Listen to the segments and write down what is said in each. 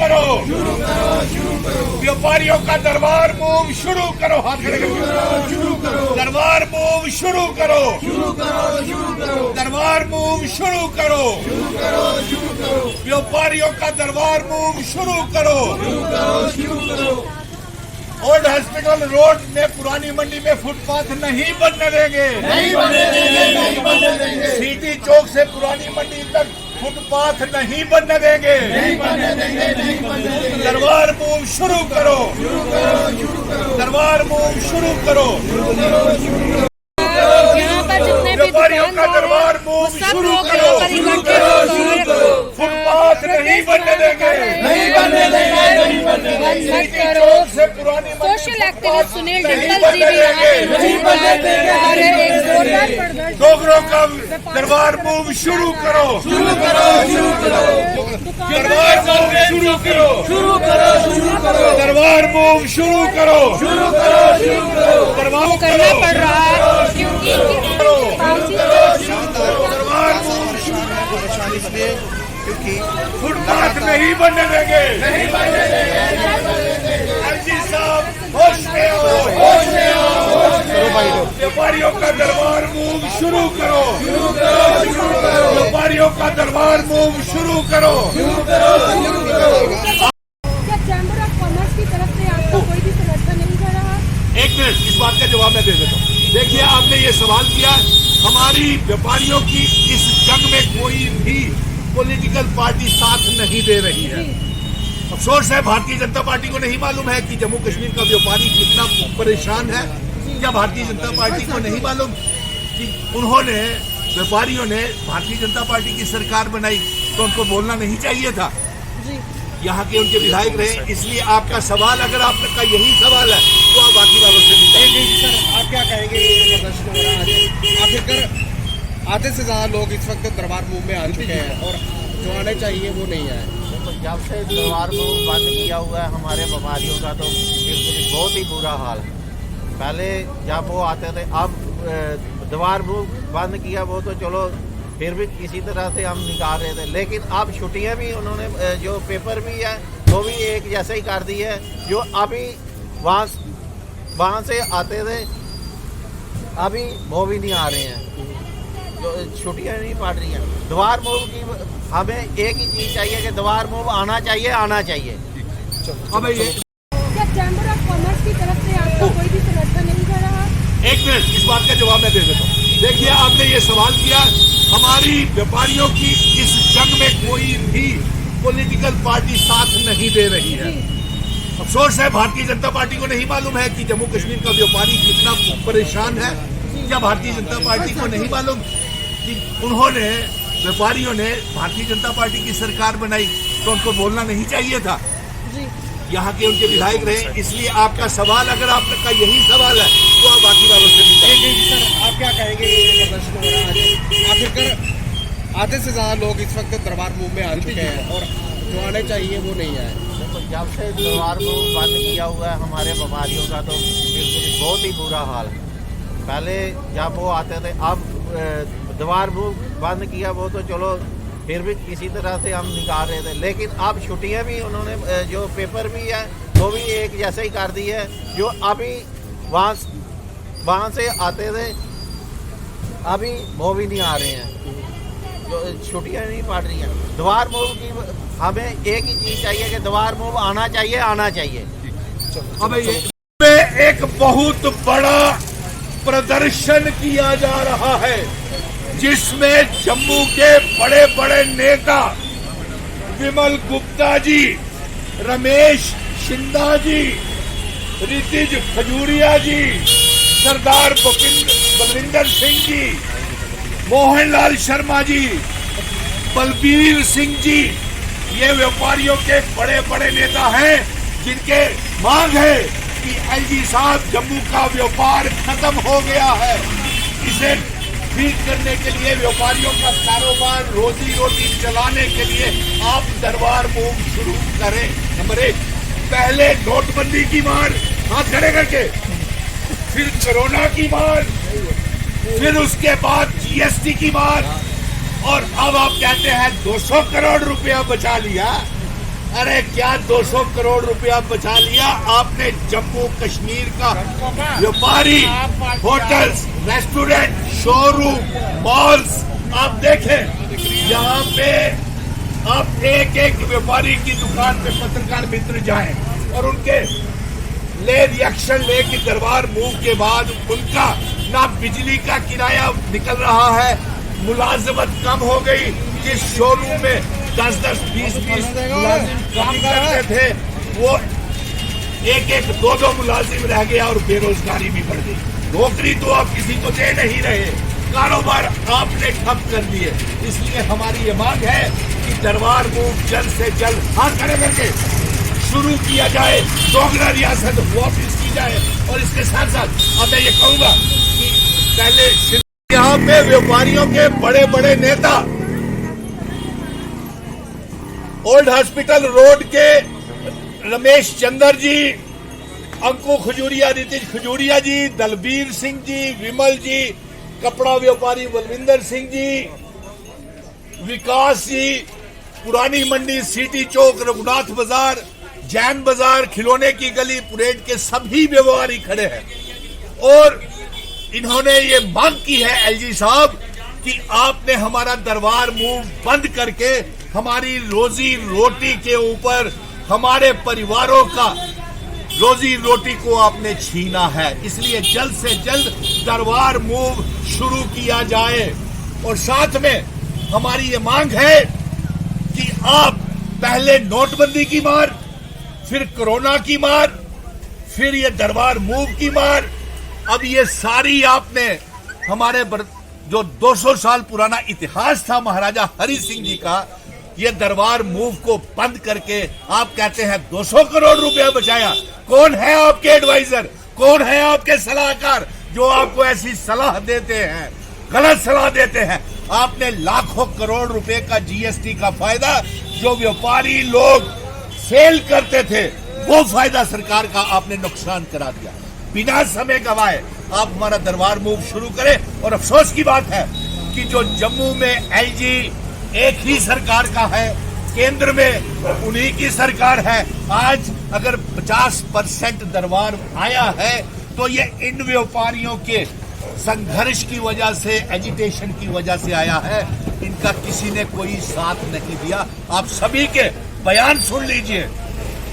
करो, व्यापारियों का दरबार मूव शुरू करो, हाथ खड़े करो, दरबार मूव शुरू करो, दरबार मूव शुरू करो, व्यापारियों का दरबार मूव शुरू करो। ओल्ड हॉस्पिटल रोड में पुरानी मंडी में फुटपाथ नहीं बनने देंगे, नहीं बनने देंगे, नहीं बनने देंगे। सीटी चौक से पुरानी मंडी तक फुटपाथ नहीं बनने देंगे, नहीं बनने देंगे, नहीं बनने देंगे। दरबार मूव शुरू करो, दरबार मूव शुरू करो। व्यापारियों का दरबार मूव शुरू करो, फुटपाथ नहीं बनने देंगे, नहीं बनने देंगे, नहीं बनने देंगे। चौक से पुरानी सोशल एक्टिविस्ट सुनील डिंपल जी भी यहाँ पे डोगरों का दरबार मूव शुरू करो, शुरू करो, शुरू करो, दरबार मूव शुरू करो, शुरू करो, शुरू करो, दरबार मूव शुरू करो, शुरू करो, शुरू करो, दरबार करना पड़ रहा है क्योंकि दरबार मूव क्योंकि फुटपाथ नहीं बनने देंगे, नहीं बनने देंगे। एलजी साहब होश में आओ, होश में आओ, होश में आओ। व्यापारियों का दरबार मूव शुरू करो, शुरू करो, शुरू करो, व्यापारियों का दरबार मूव शुरू करो, शुरू करो, शुरू करो। क्या चैम्बर ऑफ कॉमर्स की तरफ से आपको कोई भी समर्थन नहीं कर रहा? एक मिनट, इस बात का जवाब मैं दे देता हूँ। देखिए, आपने ये सवाल किया, हमारी व्यापारियों की इस जंग में कोई भी पॉलिटिकल पार्टी साथ नहीं दे रही है। अफसोस है, भारतीय जनता पार्टी को नहीं मालूम है कि जम्मू कश्मीर का व्यापारी कितना परेशान है, या भारतीय जनता पार्टी को नहीं मालूम कि उन्होंने व्यापारियों ने भारतीय जनता पार्टी की सरकार बनाई तो उनको बोलना नहीं चाहिए था। यहाँ के उनके विधायक रहे, इसलिए आपका सवाल, अगर आपका यही सवाल है तो आप बाकी बातों से नहीं। सर, आप क्या कहेंगे? ये प्रदर्शन हो रहा है, आखिरकार आधे से ज्यादा लोग इस वक्त दरबार मूव में आ चुके हैं और जो आने चाहिए वो नहीं आए। जब से दरबार मूव बंद किया हुआ है हमारे व्यापारियों का, तो बिल्कुल बहुत ही बुरा हाल। पहले जब वो आते थे, अब दरबार मूव बंद किया वो तो चलो फिर भी किसी तरह से हम निकाल रहे थे, लेकिन अब छुट्टियां भी उन्होंने जो पेपर भी है वो भी एक जैसे ही कर दी है। जो अभी वहाँ से आते थे अभी वो भी नहीं आ रहे हैं, जो छुट्टियां नहीं पड़ रही हैं। दरबार मूव की हमें एक ही चीज़ चाहिए कि दरबार मूव आना चाहिए, आना चाहिए। अब ये क्या चैम्बर ऑफ कॉमर्स की तरफ से आपको कोई भी समर्थन नहीं कर रहा? एक मिनट, इस बात का जवाब मैं दे देता हूँ। देखिए, आपने ये सवाल किया, हमारी व्यापारियों की इस जंग में कोई भी पॉलिटिकल पार्टी साथ नहीं दे रही है। अफसोस है, भारतीय जनता पार्टी को नहीं मालूम है कि जम्मू कश्मीर का व्यापारी कितना परेशान है, या भारतीय जनता पार्टी को नहीं मालूम कि उन्होंने व्यापारियों ने भारतीय जनता पार्टी की सरकार बनाई तो उनको बोलना नहीं चाहिए था। यहाँ के उनके विधायक रहे, इसलिए आपका सवाल, अगर आपका यही सवाल है तो आप बाकी बातों से नहीं। सर, आप क्या कहेंगे? ये प्रदर्शन हो रहा है, आखिरकार आधे से ज्यादा लोग इस वक्त दरबार मूव में आ चुके हैं और जो आने चाहिए वो नहीं आए। जब से दरबार मूव बंद किया हुआ है हमारे व्यापारियों का, तो बिल्कुल बहुत ही बुरा हाल। पहले जब वो आते थे, अब दरबार मूव बंद किया वो तो चलो फिर भी किसी तरह से हम निकाल रहे थे, लेकिन अब छुट्टियां भी उन्होंने जो पेपर भी है वो भी एक जैसे ही कर दी है। जो अभी वहाँ से आते थे अभी वो भी नहीं आ रहे हैं, जो छुट्टियां नहीं पड़ रही हैं। दरबार मूव की हमें एक ही चीज़ चाहिए कि दरबार मूव आना चाहिए, आना चाहिए। अब ये एक बहुत बड़ा प्रदर्शन किया जा रहा है, जिसमें जम्मू के बड़े बड़े नेता विमल गुप्ता जी, रमेश शिंदा जी, रितिज खजूरिया जी, सरदार बलविंदर सिंह जी, मोहनलाल शर्मा जी, बलबीर सिंह जी, ये व्यापारियों के बड़े बड़े नेता हैं, जिनके मांग है कि एलजी साहब, जम्मू का व्यापार खत्म हो गया है, इसे ठीक करने के लिए, व्यापारियों का कारोबार, रोजी रोटी चलाने के लिए आप दरबार मूव शुरू करें। नंबर 1, पहले नोटबंदी की मार, हाथ खड़े करके, फिर कोरोना की मार, फिर उसके बाद जीएसटी की मार, और अब आप कहते हैं 200 करोड़ रुपया बचा लिया। अरे क्या 200 करोड़ रुपया बचा लिया आपने जम्मू कश्मीर का व्यापारी, होटल्स, रेस्टोरेंट, शोरूम, मॉल्स आप देखें, यहाँ पे आप एक एक व्यापारी की दुकान पे पत्रकार मित्र जाएं और उनके रिएक्शन ले कि दरबार मूव के बाद उनका ना बिजली का किराया निकल रहा है, मुलाजमत कम हो गई। जिस शोरूम में 10-10, 20-20 मुलाजिम काम करते थे वो एक-एक, 2-2 मुलाजिम रह गया और बेरोजगारी भी बढ़ गई। नौकरी तो आप किसी को दे नहीं रहे, कारोबार आपने ठप कर दिए। इसलिए हमारी ये मांग है कि दरबार मूव जल्द से जल्द हाथ खड़े करके शुरू किया जाए, डोगरा रियासत वापिस की जाए। और इसके साथ साथ अब मैं ये कहूंगा कि पहले यहाँ पे व्यापारियों के बड़े बड़े नेता ओल्ड हॉस्पिटल रोड के रमेश चंद्र जी, अंकु खजूरिया, नीतीश खजूरिया जी, दलबीर सिंह जी, विमल जी, कपड़ा व्यापारी बलविंदर सिंह जी, विकास जी, पुरानी मंडी, सिटी चौक, रघुनाथ बाजार, जैन बाजार, खिलौने की गली, परेड के सभी व्यापारी खड़े हैं और इन्होंने ये मांग की है एलजी साहब कि आपने हमारा दरबार मूव बंद करके हमारी रोजी रोटी के ऊपर, हमारे परिवारों का रोजी रोटी को आपने छीना है। इसलिए जल्द से जल्द दरबार मूव शुरू किया जाए। और साथ में हमारी ये मांग है कि आप पहले नोटबंदी की मार, फिर कोरोना की मार, फिर ये दरबार मूव की मार, अब ये सारी आपने हमारे जो 200 साल पुराना इतिहास था महाराजा हरि सिंह जी का, ये दरबार मूव को बंद करके आप कहते हैं 200 करोड़ रुपया बचाया। कौन है आपके एडवाइजर, कौन है आपके सलाहकार जो आपको ऐसी सलाह देते हैं, गलत सलाह देते हैं? आपने लाखों करोड़ रुपए का जीएसटी का फायदा जो व्यापारी लोग सेल करते थे, वो फायदा सरकार का आपने नुकसान करा दिया। बिना समय गवाए आप हमारा दरबार मूव शुरू करें। और अफसोस की बात है कि जो जम्मू में एलजी एक ही सरकार का है, केंद्र में उन्हीं की सरकार है। आज अगर 50% दरबार आया है तो ये इन व्यापारियों के संघर्ष की वजह से, एजिटेशन की वजह से आया है। इनका किसी ने कोई साथ नहीं दिया। आप सभी के बयान सुन लीजिए।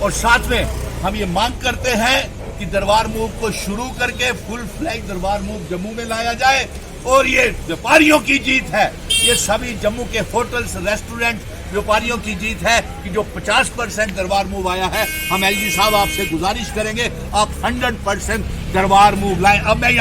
और साथ में हम ये मांग करते हैं कि दरबार मूव को शुरू करके फुल फ्लैग दरबार मूव जम्मू में लाया जाए। और ये व्यापारियों की जीत है, ये सभी जम्मू के होटल्स, रेस्टोरेंट व्यापारियों की जीत है कि जो 50% दरबार मूव आया है। हम एलजी साहब आपसे गुजारिश करेंगे आप 100% दरबार मूव लाएं। अब मैं